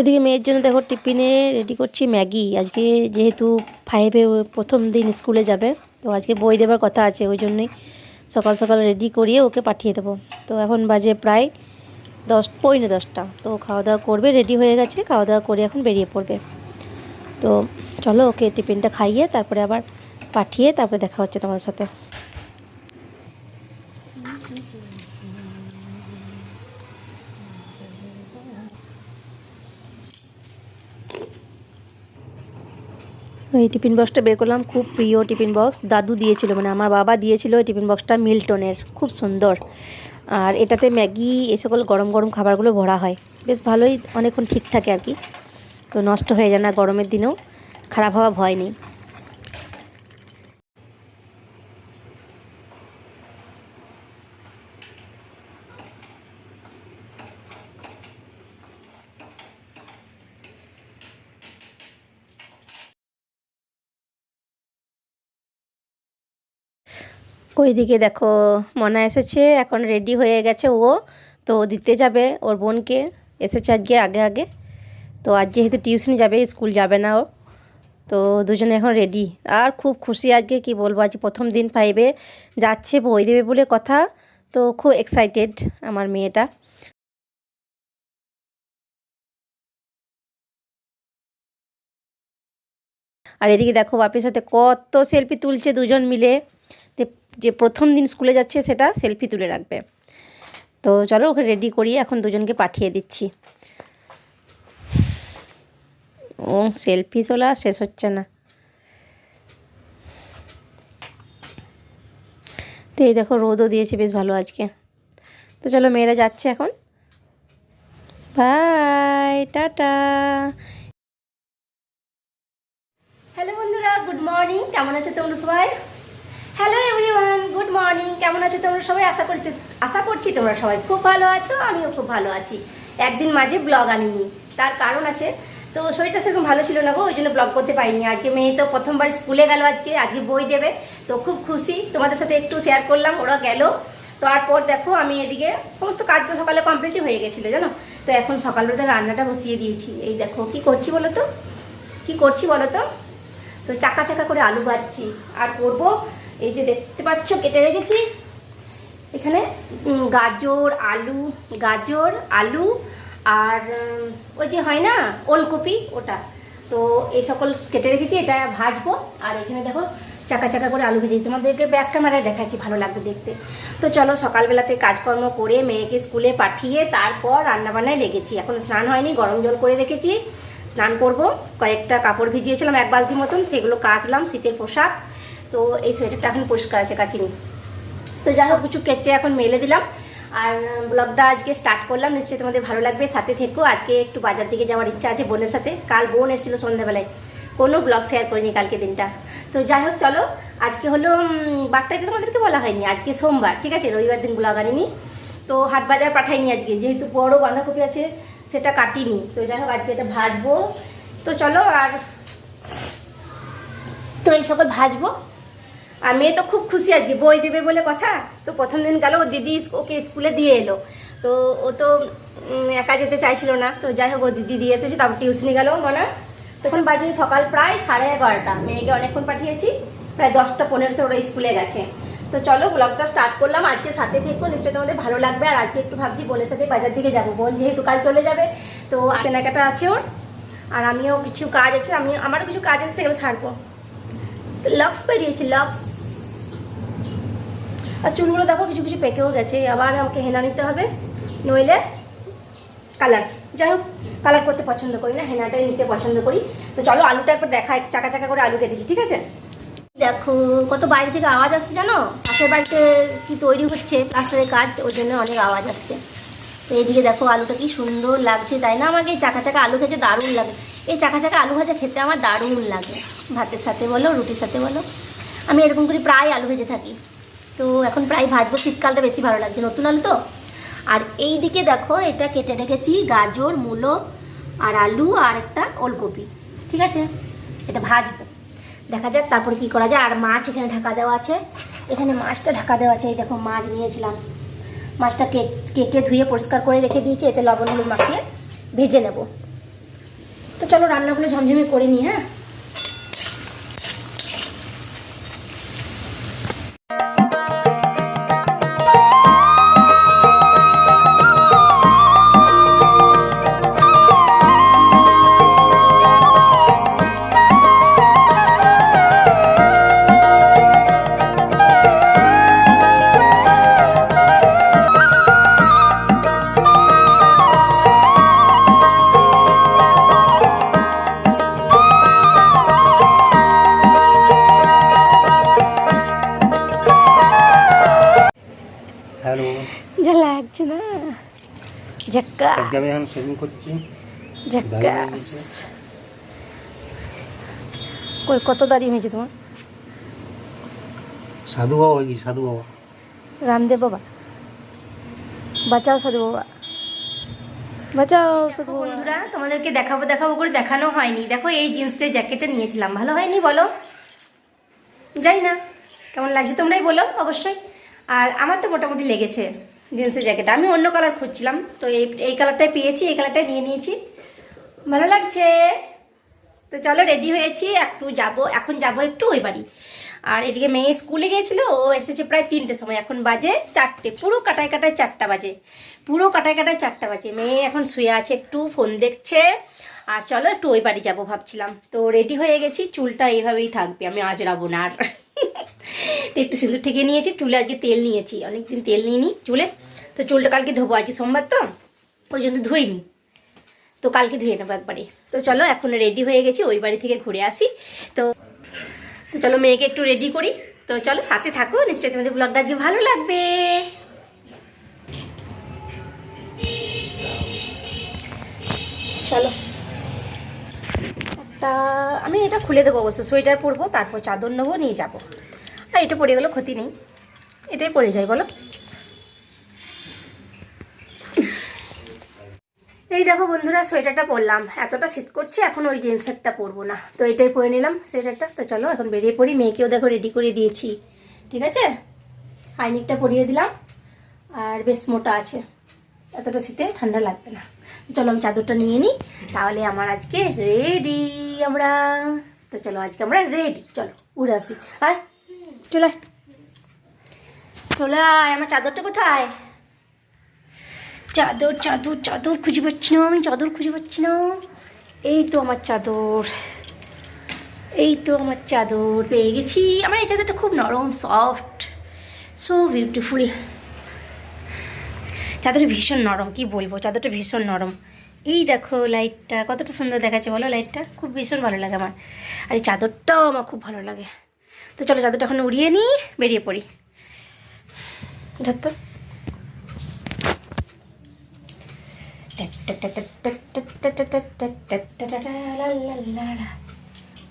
এদিকে মেয়ের জন্য দেখো টিফিনে রেডি করছি ম্যাগি। আজকে যেহেতু 5-এ প্রথম দিন স্কুলে যাবে, তো আজকে বই দেবার কথা আছে, ওই জন্যই সকাল সকাল রেডি করিয়ে ওকে পাঠিয়ে দেবো। তো এখন বাজে প্রায় 10:15। তো খাওয়া দাওয়া করবে, রেডি হয়ে গেছে, খাওয়া দাওয়া করে এখন বেরিয়ে পড়বে। তো চলো ওকে টিফিনটা খাইয়ে তারপরে আবার পাঠিয়ে তারপরে দেখা হচ্ছে তোমার সাথে। এই টিফিন বক্সটা বের করলাম, খুব প্রিয় টিফিন বক্স, দাদু দিয়েছিল, মানে আমার বাবা দিয়েছিল এই টিফিন বক্সটা, মিল্টনের, খুব সুন্দর। আর এটাতে ম্যাগি এই সকল গরম গরম খাবারগুলো ভরা হয়, বেশ ভালোই, অনেকক্ষণ ঠিক থাকে আর কি, তো নষ্ট হয়ে যায় না, গরমের দিনেও খারাপ হওয়া ভয় নেই। ওইদিকে দেখো মনা এসেছে, এখন রেডি হয়ে গেছে ও, তো দিতে যাবে ওর বোনকে, এসেছে আজকে আগে আগে। তো আজ যেহেতু টিউশনি যাবে, স্কুল যাবে না ও, তো দুজনে এখন রেডি। আর খুব খুশি আজকে, কি বলবো, আজ প্রথম দিন 5-এ যাচ্ছে, বই দেবে বলে কথা, তো খুব এক্সাইটেড আমার মেয়েটা। আর এদিকে দেখো বাপের সাথে কত সেলফি তুলছে দুজন মিলে, যে প্রথম দিন স্কুলে যাচ্ছে সেটা সেলফি তুলে রাখবে। তো চলো ওকে রেডি করিয়ে এখন দুজনকে পাঠিয়ে দিচ্ছি। ও সেলফি তোলা শেষ হচ্ছে না। তো এই দেখো রোদও দিয়েছে বেশ ভালো আজকে। তো চলো মেয়েরা যাচ্ছে এখন, বাই টাটা। হ্যালো বন্ধুরা, গুড মর্নিং, কেমন আছো তোমরা সবাই? হ্যালো এভরিওয়ান, গুড মর্নিং, কেমন আছো তোমরা সবাই? আশা করছি তোমরা সবাই খুব ভালো আছো, আমিও খুব ভালো আছি। একদিন মাঝে ব্লগ আনিনি, তার কারণ আছে, তো শরীরটা সেরকম ভালো ছিল না গো, ওই জন্য ব্লগ করতে পারিনি। আজকে মেয়ে তো প্রথমবার স্কুলে গেল, আজকে বই দেবে, তো খুব খুশি, তোমাদের সাথে একটু শেয়ার করলাম, ওরা গেল। তারপর দেখো আমি এদিকে সমস্ত কাজ তো সকালে কমপ্লিটই হয়ে গেছিলো জানো, তো এখন সকালবেলা রান্নাটা বসিয়ে দিয়েছি। এই দেখো কি করছি বলো তো, তো চাকা চাকা করে আলু ভাজছি, আর করবো এই যে দেখতে পাচ্ছ কেটে রেখেছি এখানে গাজর আলু আর ওই যে হয় না ওলকপি, ওটা, তো এই সকল কেটে রেখেছি, এটা ভাজবো। আর এখানে দেখো চাকা চাকা করে আলু ভেজেছি, তোমাদেরকে ব্যাক ক্যামেরায় দেখাচ্ছি, ভালো লাগবে দেখতে। তো চলো সকালবেলাতে কাজকর্ম করে মেয়েকে স্কুলে পাঠিয়ে তারপর রান্নাবান্নায় লেগেছি। এখন স্নান হয়নি, গরম জল করে রেখেছি, স্নান করব। কয়েকটা কাপড় ভিজিয়েছিলাম 1 বালতি মতন, সেগুলো কাচলাম, শীতের পোশাক। তো এই সোয়েটারটা এখন পরিষ্কার আছে, কাচিনি। তো যাই হোক কিছু কেচে এখন মেলে দিলাম, আর ব্লগটা আজকে স্টার্ট করলাম, নিশ্চয়ই তোমাদের ভালো লাগবে, সাথে থেকো। আজকে একটু বাজার দিকে যাওয়ার ইচ্ছা আছে বোনের সাথে, কাল বোন এসেছিলো সন্ধ্যাবেলায়, কোনো ব্লগ শেয়ার করিনি কালকে দিনটা। তো যাই হোক চলো, আজকে হলো বারটাইতে তোমাদেরকে বলা হয়নি, আজকে সোমবার, ঠিক আছে, রবিবার দিন ব্লগ আনিনি, তো হাট বাজার পাঠাইনি আজকে, যেহেতু বড় বাঁধাকপি আছে সেটা কাটিনি। তো যাই হোক আজকে এটা ভাজবো, তো চলো, আর তো এই সকল ভাজবো। আর মেয়ে তো খুব খুশি আজকে, বই দেবে বলে কথা, তো প্রথম দিন গেল, ও দিদি ওকে স্কুলে দিয়ে এলো, তো ও তো একা যেতে চাইছিল না, তো যাই হোক ও দিদি দিয়ে এসেছে, তারপর টিউশনি গেল মনে। তখন বাজে সকাল প্রায় 11:30, মেয়েকে অনেকক্ষণ পাঠিয়েছি, প্রায় 10:15 তো ওরা স্কুলে গেছে। তো চলো ব্লগটা স্টার্ট করলাম, আজকে সাথে থেকো, নিশ্চয়ই তোমাদের ভালো লাগবে। আর আজকে একটু ভাবছি বোনের সাথে বাজার দিকে যাবো, বোন যেহেতু কাল চলে যাবে, তো কেনাকাটা আছে ওর, আর আমিও কিছু কাজ আছে, আমারও কিছু কাজ আছে, সেগুলো ছাড়বো। লক্স বেরিয়েছে, লক্স। আর চুলগুলো দেখো কিছু কিছু পেকেও গেছে, আবার আমাকে হেনা নিতে হবে, নইলে কালার। যাই হোক কালার করতে পছন্দ করি না, হেনাটাই নিতে পছন্দ করি। তো চলো আলুটা একবার দেখাই, চাকা চাকা করে আলু কেটেছি, ঠিক আছে। দেখো কত বাইরে থেকে আওয়াজ আসছে জানো, পাশের বাড়িতে কি তৈরি হচ্ছে প্লাস্টারের কাজ, ওই জন্য অনেক আওয়াজ আসছে। তো এইদিকে দেখো আলুটা কি সুন্দর লাগছে, তাই না? আমাকে এই চাকা চাকা আলু খেতে দারুণ লাগে, এই চাকা চাকা আলু ভাজা খেতে আমার দারুণ লাগে, ভাতের সাথে বলো রুটির সাথে বলো, আমি এরকম করে প্রায় আলু ভেজে থাকি। তো এখন প্রায় ভাজবো, শীতকালটা বেশি ভালো লাগছে, নতুন আলু তো। আর এই দিকে দেখো এটা কেটে রেখেছি গাজর, মূলো আর আলু আর একটা ওলকপি, ঠিক আছে, এটা ভাজবো, দেখা যাক তারপরে কি করা যায়। আর মাছ এখানে ঢাকা দেওয়া আছে, এখানে মাছটা ঢাকা দেওয়া আছে, এই দেখো মাছ নিয়েছিলাম, মাছটা কেটে ধুয়ে পরিষ্কার করে রেখে দিয়েছি, এতে লবণ হলুদ মাখিয়ে ভেজে নেব। তো চলো রান্নাগুলো ঝমঝমে করে নিই। হ্যাঁ, হ্যালো, যা লাগছে না, ঝাক্কাস আজকে আমি এখন শেভিং করছি। ঝাক্কাস। কই কত দাঁড়িয়ে হয়েছে তোমার? সাধু বাবা কি সাধু বাবা? রামদেব বাবা, বাঁচাও সাধু বাবা, বাঁচাও সাধু বাবা। বন্ধুরা, তোমাদেরকে দেখাবো দেখাবো করে দেখানো হয়নি। দেখো এই জিন্সের জ্যাকেটটা নিয়েছিলাম, ভালো হয়নি বলো? জানি না কেমন লাগছে, তোমরাই বলো অবশ্যই। আর আমার তো মোটামুটি লেগেছে জিন্সের জ্যাকেট। আমি অন্য কালার খুঁজছিলাম, তো এই কালারটাই পেয়েছি, এই কালারটাই নিয়ে নিয়েছি, ভালো লাগছে। তো চলো রেডি হয়েছি, এখন যাব একটু ওই বাড়ি। আর এদিকে মেয়ে স্কুলে গিয়েছিলো, ও এসেছে প্রায় 3টের সময়, এখন বাজে 4টে, পুরো কাটায় 4টা বাজে, পুরো কাটায় 4টা বাজে। মেয়ে এখন শুয়ে আছে, একটু ফোন দেখছে। আর চলো একটু ওই বাড়ি যাবো ভাবছিলাম। তো রেডি হয়ে গেছি, চুলটা এইভাবেই থাকবে, আমি আজরাবো না আর। তো একটু সিঁদুর ঠেকে নিয়েছি, চুলে আজকে তেল নিয়েছি, অনেকদিন তেল নিইনি চুলে। তো চুলটা কালকে ধোবো, আজকে সোমবার তো ওই জন্য ধুইনি, তো কালকে ধুয়ে নেবো একবারে। তো চলো এখন রেডি হয়ে গেছি, ওই বাড়ি থেকে ঘুরে আসি। তো তো চলো মেয়েকে একটু রেডি করি। তো চলো সাথে থাকো, নিশ্চয়ই তোমাদের ব্লগটা আজকে ভালো লাগবে। চলো আমি এটা খুলে দেবো, অবশ্য সোয়েটার পরবো, তারপর চাদর নেবো, নিয়ে যাবো। আর এটা পরে গেলেও ক্ষতি নেই, এটাই পরে যাই বলো। এই দেখো বন্ধুরা, সোয়েটারটা পরলাম, এতটা শীত করছে, এখন ওই জিন্সেরটা পরবো না, তো এটাই পরে নিলাম সোয়েটারটা। তো চলো এখন বেরিয়ে পড়ি, মেয়েকেও দেখো রেডি করে দিয়েছি, ঠিক আছে। হাইনিকটা পরিয়ে দিলাম, আর বেশ মোটা আছে, এতটা শীতে ঠান্ডা লাগবে না। চলো আমি চাদরটা নিয়ে নিই, তাহলে আমার আজকে রেডি আমরা। তো চলো আজকে আমরা রেডি, চলো উড়ে আসি। আয় চলে আয়, চলে আয়। আমার চাদরটা কোথায়? চাদর চাদর চাদর খুঁজে পাচ্ছি না, আমি চাদর খুঁজে পাচ্ছি না। এই তো আমার চাদর, এই তো আমার চাদর, পেয়ে গেছি। আমার এই চাদরটা খুব নরম, সফট, সো বিউটিফুল। চাদরটা ভীষণ নরম, কি বলবো, চাদরটা ভীষণ নরম। এই দেখো লাইটটা কতটা সুন্দর দেখাচ্ছে বলো, লাইটটা খুব ভীষণ ভালো লাগে আমার। আর এই চাদরটাও আমার খুব ভালো লাগে। তো চলো চাদরটা এখন উড়িয়ে নিই, বেরিয়ে পড়ি। ধরতো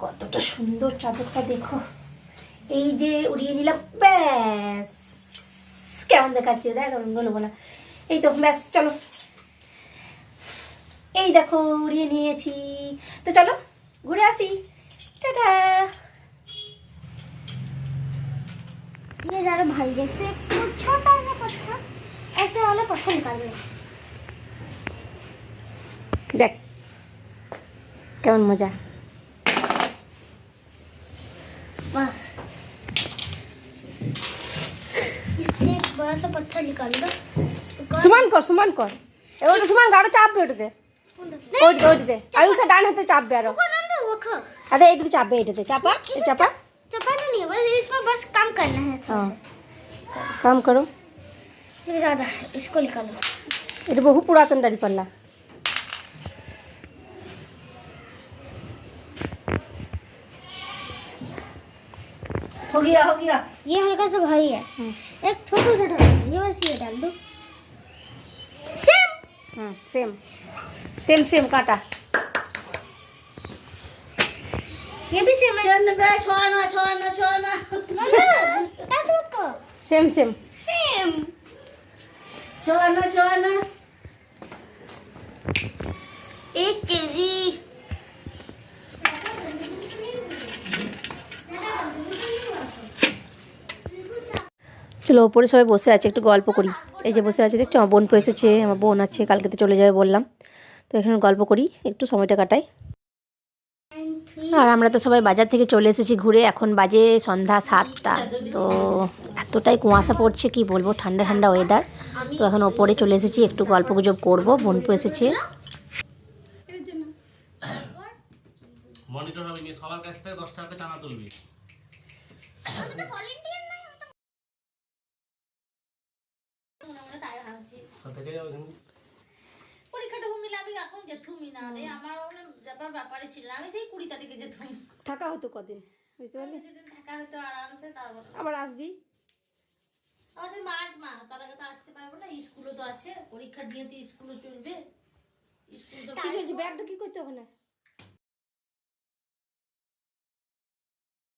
কতটা সুন্দর চাদরটা দেখো, এই যে উড়িয়ে নিলাম, ব্যাস কেমন দেখাচ্ছে দেখ, বলবো না। এই তো ব্যাস, চলো এই দেখো উড়িয়ে নিয়েছি। তো চলো ঘুরে আসি, টাটা। ये ज़्यादा भारी जैसे कुछ छोटा सा पत्थर ऐसे वाला पत्थर निकाल लो। देख কেমন মজা, बस इससे एक बड़ा सा पत्थर निकाल लो। সমান কর সমান কর, এবার সমান গাড়ো চাপবে, ওটাতে ওইটাতে আয়ুষা ডান হাতে চাপবে, আরো वो खा আরে এটাতে চাপবে, এটাতে চাপা, এই চাপা। चपाना नहीं है, बस इसमें बस काम करना है थोड़ा हाँ काम करो। सा। ये ज़्यादा है, इसको निकालो। এটা বহু পুরাতন দাড়ি পাল্লা। हो गया। ये हल्का सा भारी है, एक छोटा सा डाल दो, ये बस ये डाल दो। सेम सेम सेम सेम काटा, ये भी सेम है। छोड़ना टाच मत करो। सेम सेम सेम छोड़ना 1 केजी। চলো ওপরে সবাই বসে আছে, একটু গল্প করি। এই যে বসে আছে দেখছো, আমার বোন এসেছে, আমার বোন আছে, কালকে তো চলে যাবে বললাম। তো এখানে গল্প করি, একটু সময়টা কাটাই। আর আমরা তো সবাই বাজার থেকে চলে এসেছি ঘুরে, এখন বাজে সন্ধ্যা 7টা। তো এতটাই কুয়াশা পড়ছে কি বলবো, ঠান্ডা ঠান্ডা ওয়েদার। তো এখন ওপরে চলে এসেছি, একটু গল্প গুজব করবো, বোনপু এসেছে। মনিটর হবে নিয়ে সবার কাছ থেকে 10 টাকা চাঁদা তুলবি। কোথায় যাবে তুমি? পরীক্ষাটা মিলে আমি এখন যেতুমি না রে, আমার ব্যাপার ব্যাপারে ছিল না, আমি সেই 20 তারিখে যেতুম। থাকা হতো কদিন, বুঝতে পারলি? যেদিন থাকা হতো আরামসে, তারপর আবার আসবি। আমার সেই মার্চ মাস, তার আগে তো আসতে পারবো না, স্কুলও তো আছে, পরীক্ষা দিয়ে তো স্কুলও চলবে। স্কুল তো কি চলছে, ব্যাগটা কি করতে ওখানে?